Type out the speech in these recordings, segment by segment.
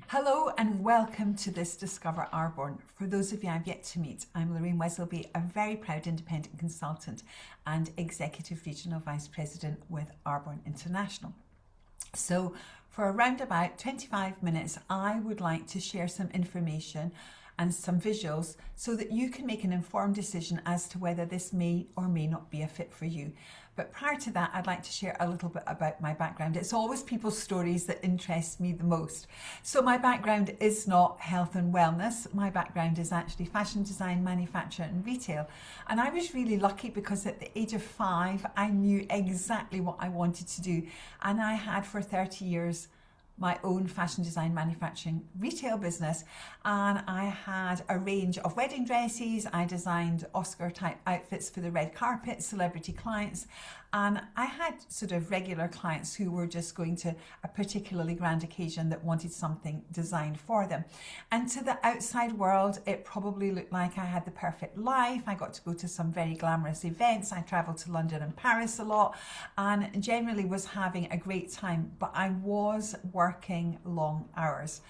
Hello and welcome to this Discover Arbonne. For those of you I've yet to meet, I'm Lorraine Weselby, a very proud independent consultant and Executive Regional Vice President with Arbonne International. So for around about 25 minutes, I would like to share some information and some visuals so that you can make an informed decision as to whether this may or may not be a fit for you. But prior to that, I'd like to share a little bit about my background. It's always people's stories that interest me the most. So my background is not health and wellness. My background is actually fashion design, manufacture and retail. And I was really lucky because at the age of 5, I knew exactly what I wanted to do. And I had for 30 years my own fashion design, manufacturing, retail business, and I had a range of wedding dresses. I designed Oscar type outfits for the red carpet, celebrity clients, and I had sort of regular clients who were just going to a particularly grand occasion that wanted something designed for them. And to the outside world, it probably looked like I had the perfect life. I got to go to some very glamorous events. I traveled to London and Paris a lot and generally was having a great time, but I was working long hours.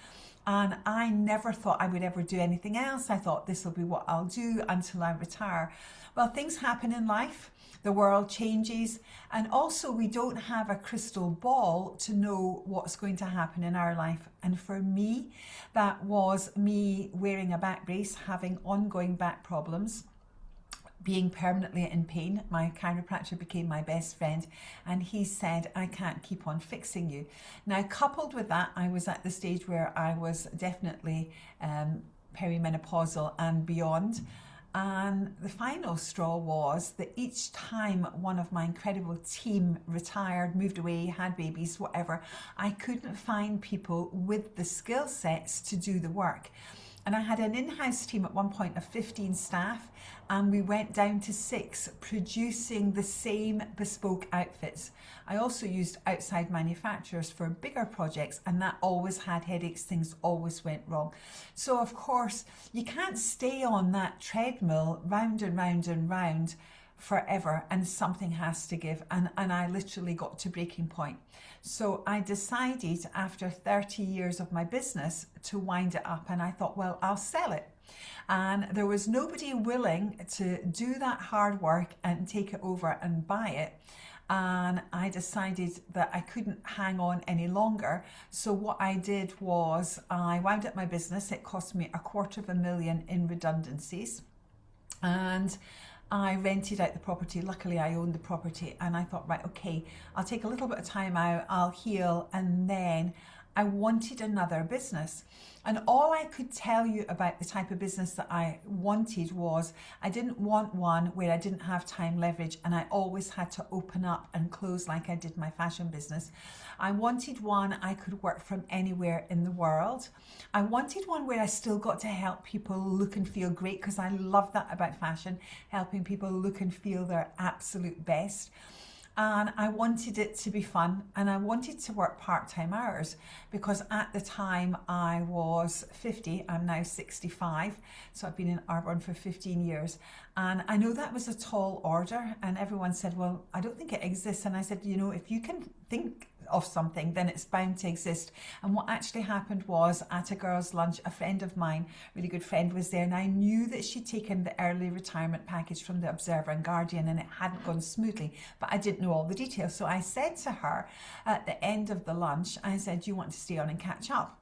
And I never thought I would ever do anything else. I thought this will be what I'll do until I retire. Well, things happen in life. The world changes. And also we don't have a crystal ball to know what's going to happen in our life. And for me, that was me wearing a back brace, having ongoing back problems, being permanently in pain. My chiropractor became my best friend and he said, I can't keep on fixing you. Now, coupled with that, I was at the stage where I was definitely perimenopausal and beyond. And the final straw was that each time one of my incredible team retired, moved away, had babies, whatever, I couldn't find people with the skill sets to do the work. And I had an in-house team at one point of 15 staff, and we went down to 6, producing the same bespoke outfits. I also used outside manufacturers for bigger projects, and that always had headaches. Things always went wrong. So of course, you can't stay on that treadmill round and round and round forever, and something has to give, and I literally got to breaking point. So I decided after 30 years of my business to wind it up, and I thought, well, I'll sell it. And there was nobody willing to do that hard work and take it over and buy it. And I decided that I couldn't hang on any longer. So what I did was I wound up my business. It cost me $250,000 in redundancies, and I rented out the property. Luckily, I owned the property, and I thought, right, okay, I'll take a little bit of time out, I'll heal, and then I wanted another business. And all I could tell you about the type of business that I wanted was I didn't want one where I didn't have time leverage and I always had to open up and close like I did my fashion business. I wanted one I could work from anywhere in the world. I wanted one where I still got to help people look and feel great, because I love that about fashion, helping people look and feel their absolute best. And I wanted it to be fun, and I wanted to work part-time hours, because at the time I was 50, I'm now 65, so I've been in Arbonne for 15 years. And I know that was a tall order, and everyone said, well, I don't think it exists. And I said, you know, if you can think of something, then it's bound to exist. And what actually happened was, at a girls' lunch, a friend of mine, really good friend, was there, and I knew that she'd taken the early retirement package from the Observer and Guardian, and it hadn't gone smoothly, but I didn't know all the details. So I said to her at the end of the lunch, I said, do you want to stay on and catch up?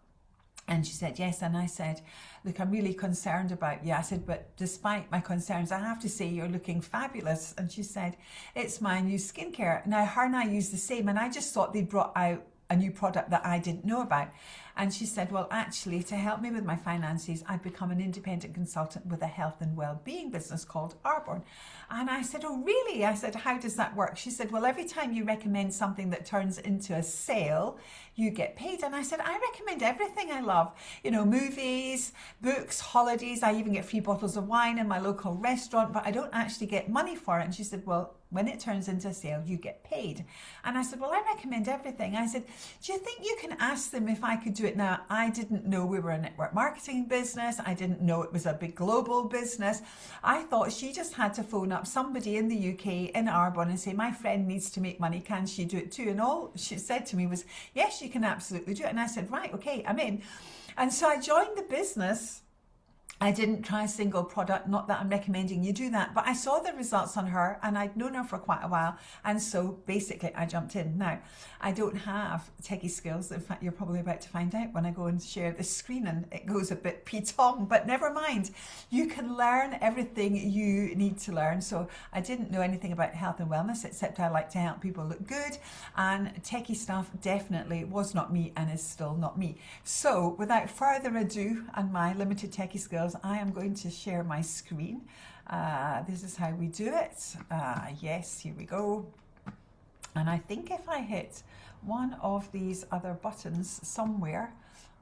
And she said yes. And I said, look, I'm really concerned about you. I said, but despite my concerns, I have to say you're looking fabulous. And she said, it's my new skincare. Now, her and I use the same, and I just thought they brought out a new product that I didn't know about. And she said, well, actually, to help me with my finances, I've become an independent consultant with a health and well-being business called Arbonne. And I said, oh, really? I said, how does that work? She said, well, every time you recommend something that turns into a sale, you get paid. And I said, I recommend everything I love. You know, movies, books, holidays. I even get free bottles of wine in my local restaurant, but I don't actually get money for it. And she said, well, when it turns into a sale, you get paid. And I said, well, I recommend everything. I said, do you think you can ask them if I could do it? Now, I didn't know we were a network marketing business. I didn't know it was a big global business. I thought she just had to phone up somebody in the UK, in Arbonne, and say, my friend needs to make money. Can she do it too? And all she said to me was, yes, you can absolutely do it. And I said, right, okay, I'm in. And so I joined the business. I didn't try a single product, not that I'm recommending you do that, but I saw the results on her and I'd known her for quite a while. And so basically I jumped in. Now, I don't have techie skills. In fact, you're probably about to find out when I go and share the screen and it goes a bit pitong, but never mind. You can learn everything you need to learn. So I didn't know anything about health and wellness, except I like to help people look good. And techie stuff definitely was not me and is still not me. So without further ado and my limited techie skills, I am going to share my screen. This is how we do it. Yes, here we go. And I think if I hit one of these other buttons somewhere,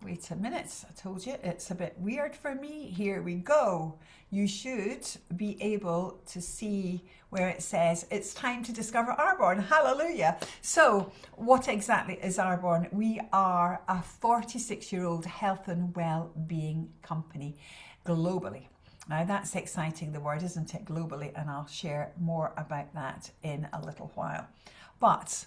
wait a minute, I told you it's a bit weird for me. Here we go. You should be able to see where it says it's time to discover Arbonne. Hallelujah. So what exactly is Arbonne? We are a 46-year-old health and well-being company globally. Now that's exciting, the word, isn't it? Globally, and I'll share more about that in a little while. But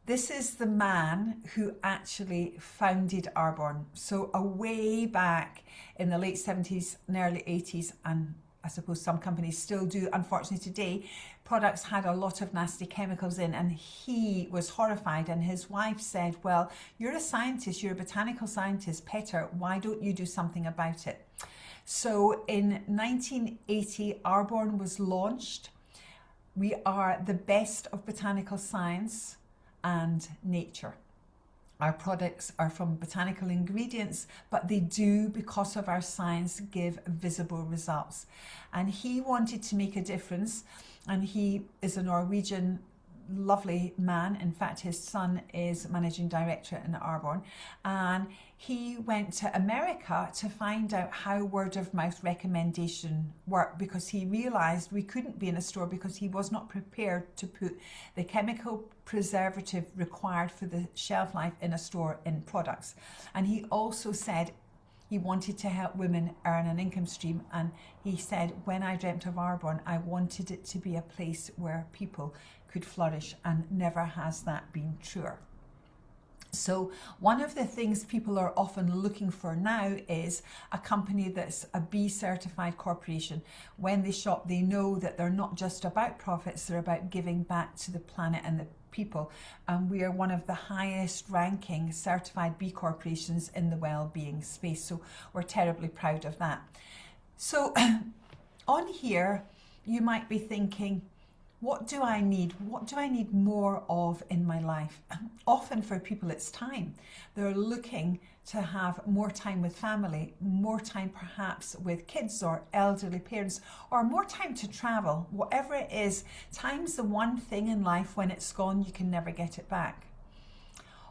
this is the man who actually founded Arbonne. So way back in the late 70s and early 80s, and I suppose some companies still do, unfortunately today, products had a lot of nasty chemicals in, and he was horrified. And his wife said, well, you're a scientist, you're a botanical scientist, Peter, why don't you do something about it? So in 1980, Arbonne was launched. We are the best of botanical science and nature. Our products are from botanical ingredients, but they do, because of our science, give visible results. And he wanted to make a difference, and he is a Norwegian lovely man. In fact, his son is managing director in Arbonne, and he went to America to find out how word of mouth recommendation worked, because he realized we couldn't be in a store because he was not prepared to put the chemical preservative required for the shelf life in a store in products. And he also said he wanted to help women earn an income stream, and he said, when I dreamt of Arbonne, I wanted it to be a place where people could flourish, and never has that been truer. So one of the things people are often looking for now is a company that's a B certified corporation. When they shop, they know that they're not just about profits, they're about giving back to the planet and the people. And we are one of the highest ranking certified B corporations in the well-being space. So we're terribly proud of that. So on here, you might be thinking, what do I need? What do I need more of in my life? Often for people, it's time. They're looking to have more time with family, more time perhaps with kids or elderly parents, or more time to travel. Whatever it is, time's the one thing in life when it's gone, you can never get it back.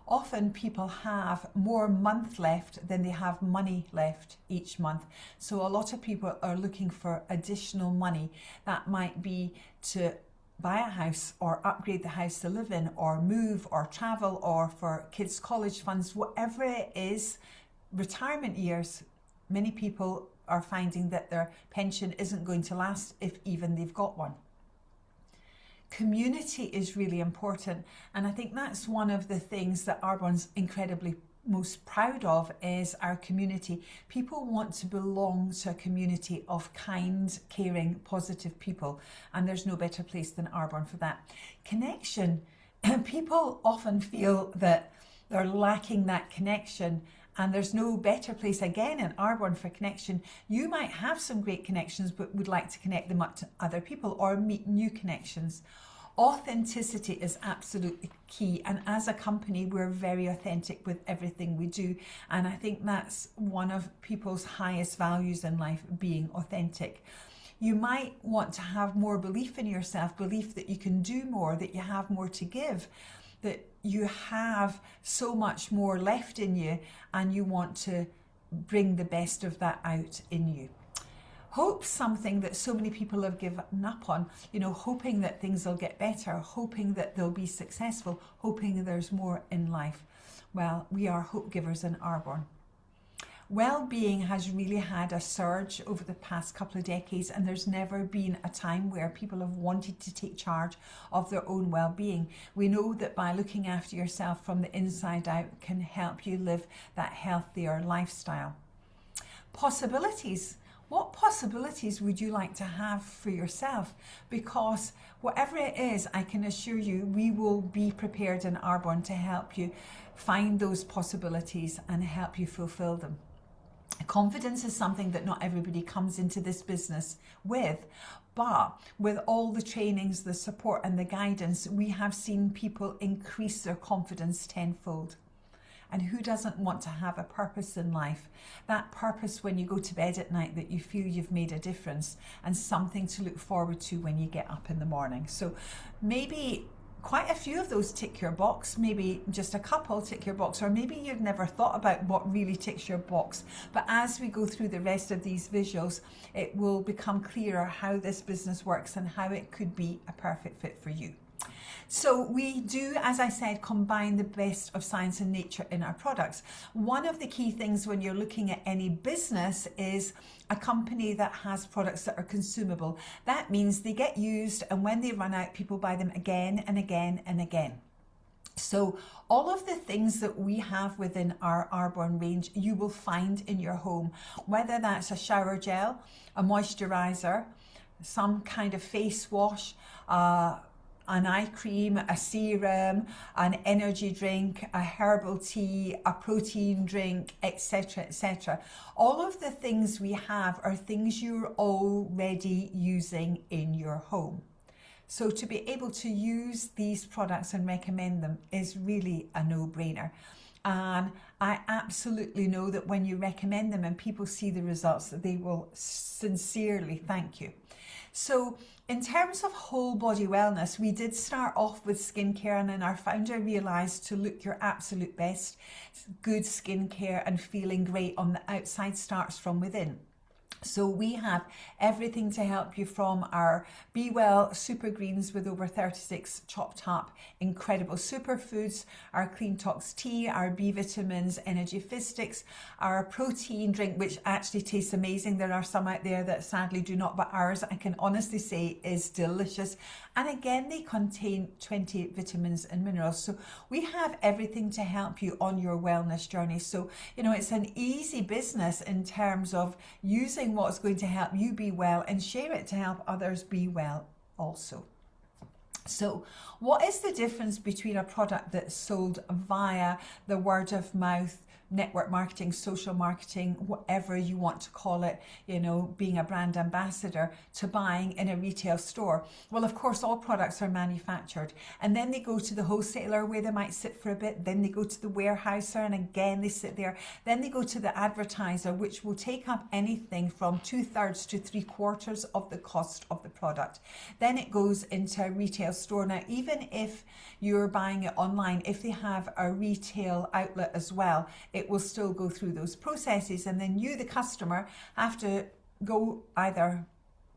Often people have more month left than they have money left each month. So a lot of people are looking for additional money. That might be to buy a house or upgrade the house to live in, or move or travel, or for kids' college funds, whatever it is. Retirement years, many people are finding that their pension isn't going to last if even they've got one. Community is really important, and I think that's one of the things that Arbonne's incredibly most proud of is our community. People want to belong to a community of kind, caring, positive people, and there's no better place than Arbonne for that. Connection. People often feel that they're lacking that connection, and there's no better place again in Arbonne for connection. You might have some great connections but would like to connect them up to other people or meet new connections. Authenticity is absolutely key, and as a company we're very authentic with everything we do, and I think that's one of people's highest values in life, being authentic. You might want to have more belief in yourself, belief that you can do more, that you have more to give, that you have so much more left in you, and you want to bring the best of that out in you. Hope something that so many people have given up on, hoping that things will get better, hoping that they'll be successful, hoping there's more in life. Well, we are hope givers in Arbonne. Well-being has really had a surge over the past couple of decades, and there's never been a time where people have wanted to take charge of their own well-being. We know that by looking after yourself from the inside out can help you live that healthier lifestyle. Possibilities. What possibilities would you like to have for yourself? Because whatever it is, I can assure you, we will be prepared in Arbonne to help you find those possibilities and help you fulfill them. Confidence is something that not everybody comes into this business with, but with all the trainings, the support and the guidance, we have seen people increase their confidence tenfold. And who doesn't want to have a purpose in life? That purpose when you go to bed at night, that you feel you've made a difference, and something to look forward to when you get up in the morning. So maybe quite a few of those tick your box, maybe just a couple tick your box, or maybe you've never thought about what really ticks your box. But as we go through the rest of these visuals, it will become clearer how this business works and how it could be a perfect fit for you. So we do, as I said, combine the best of science and nature in our products. One of the key things when you're looking at any business is a company that has products that are consumable. That means they get used, and when they run out, people buy them again and again and again. So all of the things that we have within our Arbonne range, you will find in your home, whether that's a shower gel, a moisturizer, some kind of face wash, an eye cream, a serum, an energy drink, a herbal tea, a protein drink, etc., etc. All of the things we have are things you're already using in your home. So to be able to use these products and recommend them is really a no-brainer. And I absolutely know that when you recommend them and people see the results, that they will sincerely thank you. So in terms of whole body wellness, we did start off with skincare, and then our founder realised to look your absolute best. Good skincare and feeling great on the outside starts from within. So we have everything to help you, from our Be Well Super Greens with over 36 chopped up incredible superfoods, our Clean Tox tea, our B vitamins, energy fistics, our protein drink, which actually tastes amazing. There are some out there that sadly do not, but ours, I can honestly say, is delicious. And again, they contain 20 vitamins and minerals. So we have everything to help you on your wellness journey. So, it's an easy business in terms of using what's going to help you be well and share it to help others be well also. So what is the difference between a product that's sold via the word of mouth, network marketing, social marketing, whatever you want to call it, being a brand ambassador, to buying in a retail store? Well, of course, all products are manufactured, and then they go to the wholesaler where they might sit for a bit, then they go to the warehouser and again they sit there, then they go to the advertiser, which will take up anything from 2/3 to 3/4 of the cost of the product. Then it goes into a retail store. Now, even if you're buying it online, if they have a retail outlet as well, it will still go through those processes, and then you, the customer, have to go either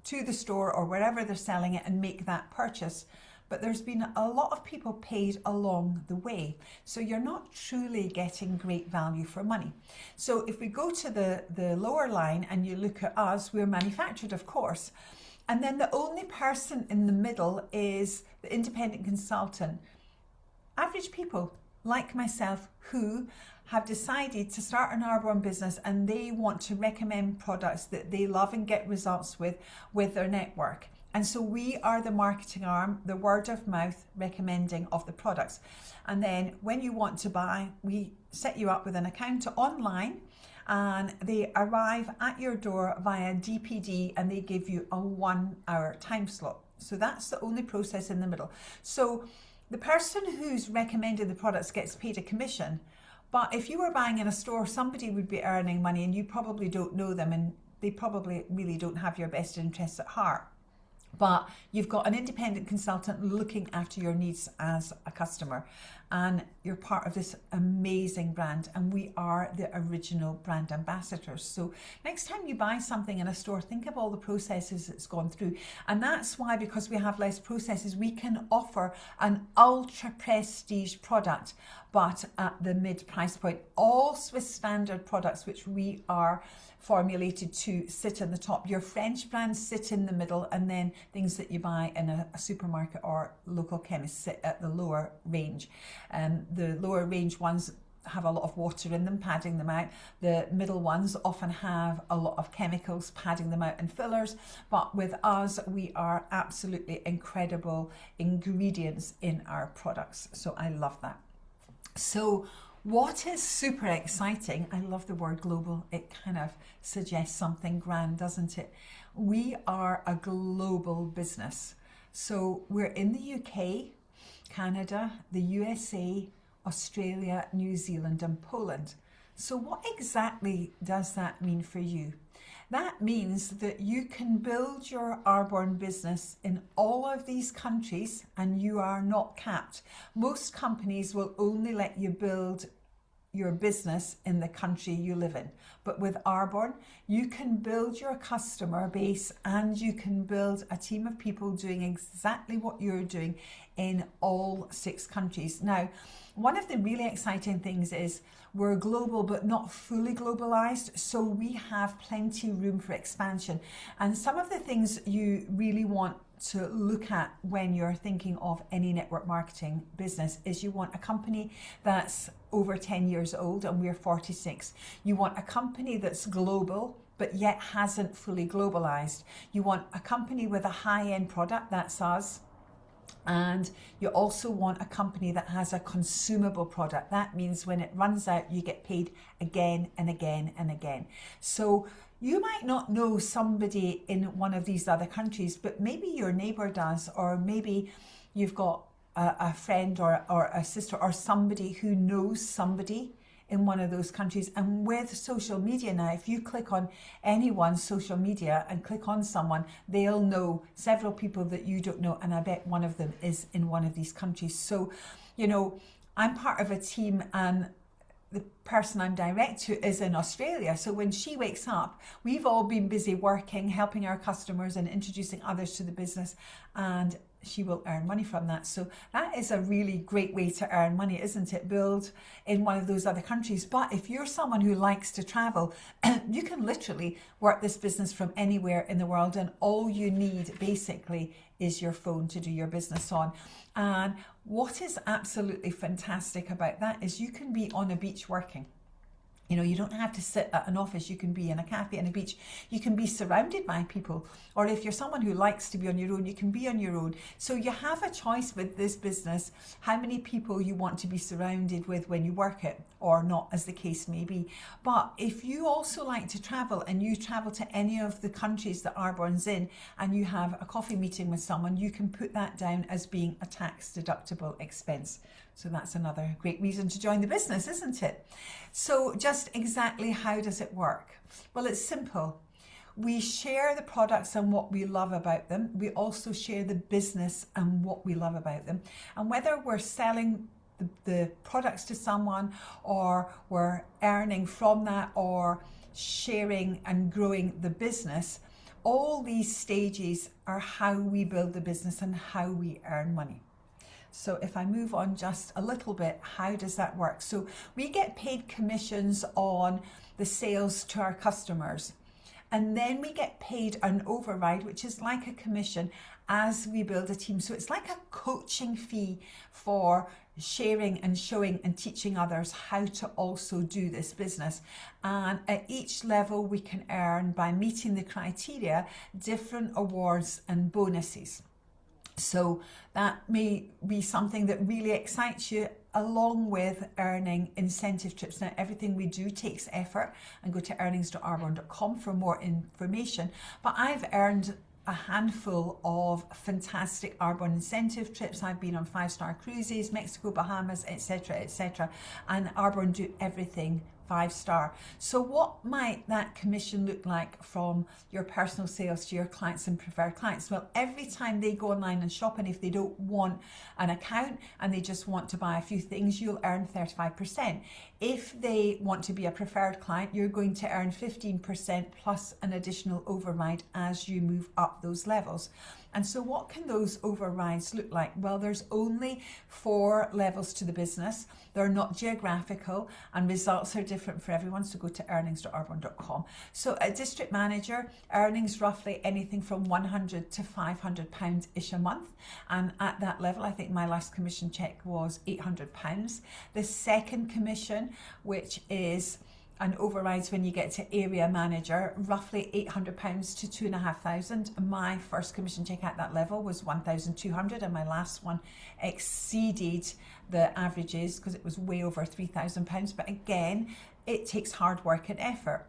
to the store or wherever they're selling it and make that purchase. But there's been a lot of people paid along the way, so you're not truly getting great value for money. So if we go to the lower line and you look at us, we're manufactured, of course, and then the only person in the middle is the independent consultant. Average people like myself who have decided to start an Arbonne business, and they want to recommend products that they love and get results with their network. And so we are the marketing arm, the word of mouth recommending of the products. And then when you want to buy, we set you up with an account online, and they arrive at your door via DPD, and they give you a 1-hour time slot. So that's the only process in the middle. So the person who's recommended the products gets paid a commission. But if you were buying in a store, somebody would be earning money, and you probably don't know them, and they probably really don't have your best interests at heart. But you've got an independent consultant looking after your needs as a customer, and you're part of this amazing brand, and we are the original brand ambassadors. So next time you buy something in a store, think of all the processes it's gone through. And that's why, because we have less processes, we can offer an ultra prestige product, but at the mid price point. All Swiss standard products, which we are formulated to sit in the top. Your French brands sit in the middle, and then things that you buy in a supermarket or local chemist sit at the lower range. The lower range ones have a lot of water in them, padding them out. The middle ones often have a lot of chemicals, padding them out, and fillers. But with us, we are absolutely incredible ingredients in our products. So I love that. So what is super exciting, I love the word global, it kind of suggests something grand, doesn't it? We are a global business. So we're in the UK, Canada, the USA, Australia, New Zealand, and Poland. So what exactly does that mean for you? That means that you can build your Arbonne business in all of these countries, and you are not capped. Most companies will only let you build your business in the country you live in. But with Arbonne, you can build your customer base, and you can build a team of people doing exactly what you're doing in all 6 countries. Now, one of the really exciting things is we're global but not fully globalized, so we have plenty room for expansion. And some of the things you really want to look at when you're thinking of any network marketing business is you want a company that's over 10 years old, and we're 46. You want a company that's global but yet hasn't fully globalized. You want a company with a high-end product, that's us. And you also want a company that has a consumable product. That means when it runs out, you get paid again and again and again. So you might not know somebody in one of these other countries, but maybe your neighbor does, or maybe you've got a friend or a sister or somebody who knows somebody in one of those countries. And with social media now, if you click on anyone's social media and click on someone, they'll know several people that you don't know, and I bet one of them is in one of these countries. So, you know, I'm part of a team, and the person I'm direct to is in Australia. So when she wakes up, we've all been busy working, helping our customers and introducing others to the business, and she will earn money from that. So that is a really great way to earn money, isn't it? Build in one of those other countries. But if you're someone who likes to travel, you can literally work this business from anywhere in the world, and all you need basically is your phone to do your business on. And what is absolutely fantastic about that is you can be on a beach working. You know, you don't have to sit at an office. You can be in a cafe on a beach. You can be surrounded by people. Or if you're someone who likes to be on your own, you can be on your own. So you have a choice with this business, how many people you want to be surrounded with when you work it, or not, as the case may be. But if you also like to travel, and you travel to any of the countries that Arbonne's in, and you have a coffee meeting with someone, you can put that down as being a tax deductible expense. So that's another great reason to join the business, isn't it? So just exactly how does it work? Well, it's simple. We share the products and what we love about them. We also share the business and what we love about them. And whether we're selling the products to someone, or we're earning from that, or sharing and growing the business, all these stages are how we build the business and how we earn money. So if I move on just a little bit, how does that work? So we get paid commissions on the sales to our customers. And then we get paid an override, which is like a commission, as we build a team. So it's like a coaching fee for sharing and showing and teaching others how to also do this business. And at each level, we can earn, by meeting the criteria, different awards and bonuses. So that may be something that really excites you, along with earning incentive trips. Now, everything we do takes effort, and go to earnings.arbonne.com for more information. But I've earned a handful of fantastic Arbonne incentive trips. I've been on 5-star cruises, Mexico, Bahamas, etc., etc. And Arbonne do everything 5-star. So what might that commission look like from your personal sales to your clients and preferred clients? Well, every time they go online and shop, and if they don't want an account and they just want to buy a few things, you'll earn 35%. If they want to be a preferred client, you're going to earn 15% plus an additional override as you move up those levels. And so what can those overrides look like? Well, there's only 4 levels to the business. They're not geographical, and results are different for everyone. So go to earnings.arbonne.com. So a district manager, earnings roughly anything from £100 to £500-ish a month. And at that level, I think my last commission check was £800. The second commission, which is and overrides when you get to area manager, roughly £800 to £2,500. My first commission check at that level was £1,200, and my last one exceeded the averages because it was way over £3,000. But again, it takes hard work and effort.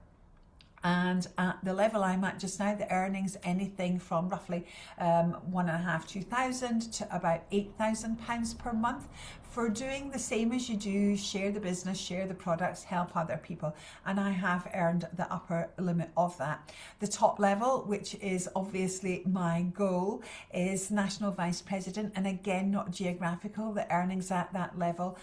And at the level I'm at just now, the earnings anything from roughly £1,500, £2,000 to about £8,000 per month for doing the same as you do, share the business, share the products, help other people. And I have earned the upper limit of that. The top level, which is obviously my goal, is National Vice President. And again, not geographical. The earnings at that level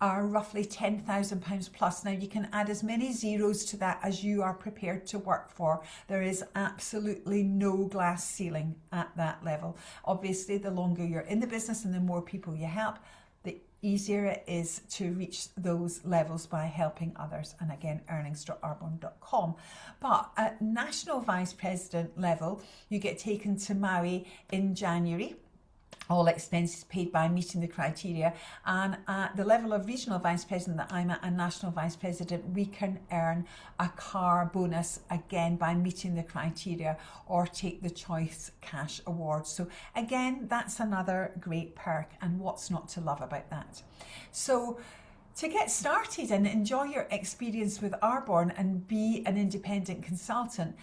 are roughly £10,000 plus. Now you can add as many zeros to that as you are prepared to work for. There is absolutely no glass ceiling at that level. Obviously, the longer you're in the business and the more people you help, the easier it is to reach those levels by helping others. And again, earnings.arbonne.com. But at National Vice President level, you get taken to Maui in January. All expenses paid by meeting the criteria. And at the level of regional vice president that I'm at and national vice president, we can earn a car bonus again by meeting the criteria or take the choice cash award. So again, that's another great perk, and what's not to love about that? So to get started and enjoy your experience with Arbonne and be an independent consultant,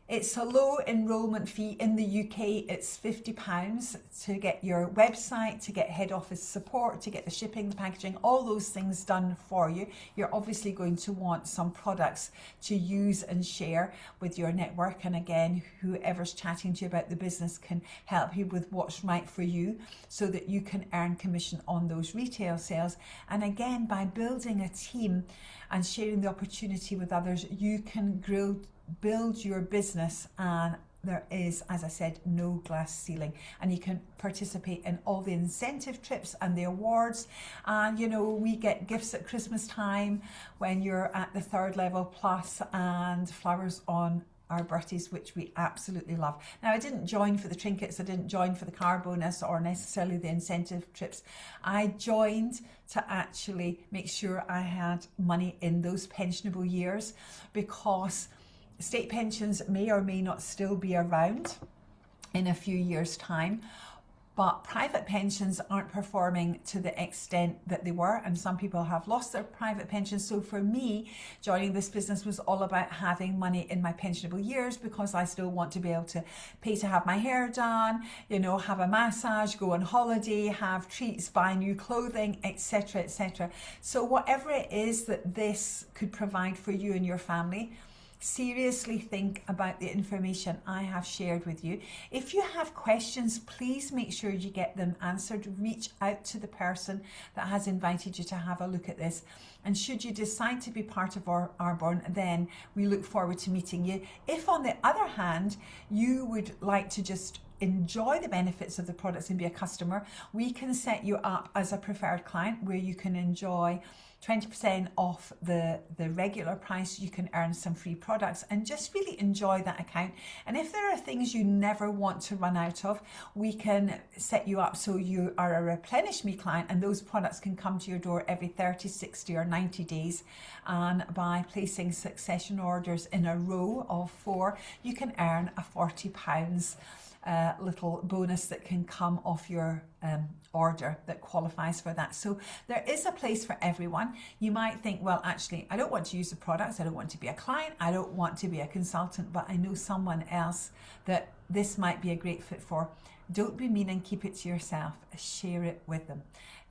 it's a low enrolment fee. In the UK, it's £50 to get your website, to get head office support, to get the shipping, the packaging, all those things done for you. You're obviously going to want some products to use and share with your network. And again, whoever's chatting to you about the business can help you with what's right for you so that you can earn commission on those retail sales. And again, by building a team and sharing the opportunity with others, you can build your business, and there is, as I said, no glass ceiling, and you can participate in all the incentive trips and the awards. And you know, we get gifts at Christmas time when you're at the 3rd level plus, and flowers on our birthdays, which we absolutely love. Now, I didn't join for the trinkets, I didn't join for the car bonus or necessarily the incentive trips. I joined to actually make sure I had money in those pensionable years, because state pensions may or may not still be around in a few years' time, but private pensions aren't performing to the extent that they were, and some people have lost their private pensions. So for me, joining this business was all about having money in my pensionable years, because I still want to be able to pay to have my hair done, you know, have a massage, go on holiday, have treats, buy new clothing, etc., etc. So whatever it is that this could provide for you and your family, seriously think about the information I have shared with you. If you have questions, please make sure you get them answered. Reach out to the person that has invited you to have a look at this. And should you decide to be part of Arbonne, then we look forward to meeting you. If, on the other hand, you would like to just enjoy the benefits of the products and be a customer, we can set you up as a preferred client where you can enjoy 20% off the regular price. You can earn some free products and just really enjoy that account. And if there are things you never want to run out of, we can set you up so you are a replenish me client, and those products can come to your door every 30, 60 or 90 days. And by placing succession orders in a row of 4, you can earn a £40 little bonus that can come off your order that qualifies for that. So there is a place for everyone. You might think, well, actually, I don't want to use the products. I don't want to be a client. I don't want to be a consultant, but I know someone else that this might be a great fit for. Don't be mean and keep it to yourself. Share it with them.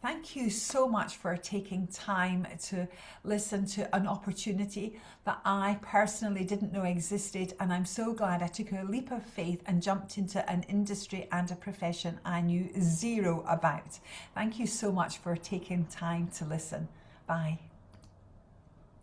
Thank you so much for taking time to listen to an opportunity that I personally didn't know existed, and I'm so glad I took a leap of faith and jumped into an industry and a profession I knew zero about. Thank you so much for taking time to listen. Bye.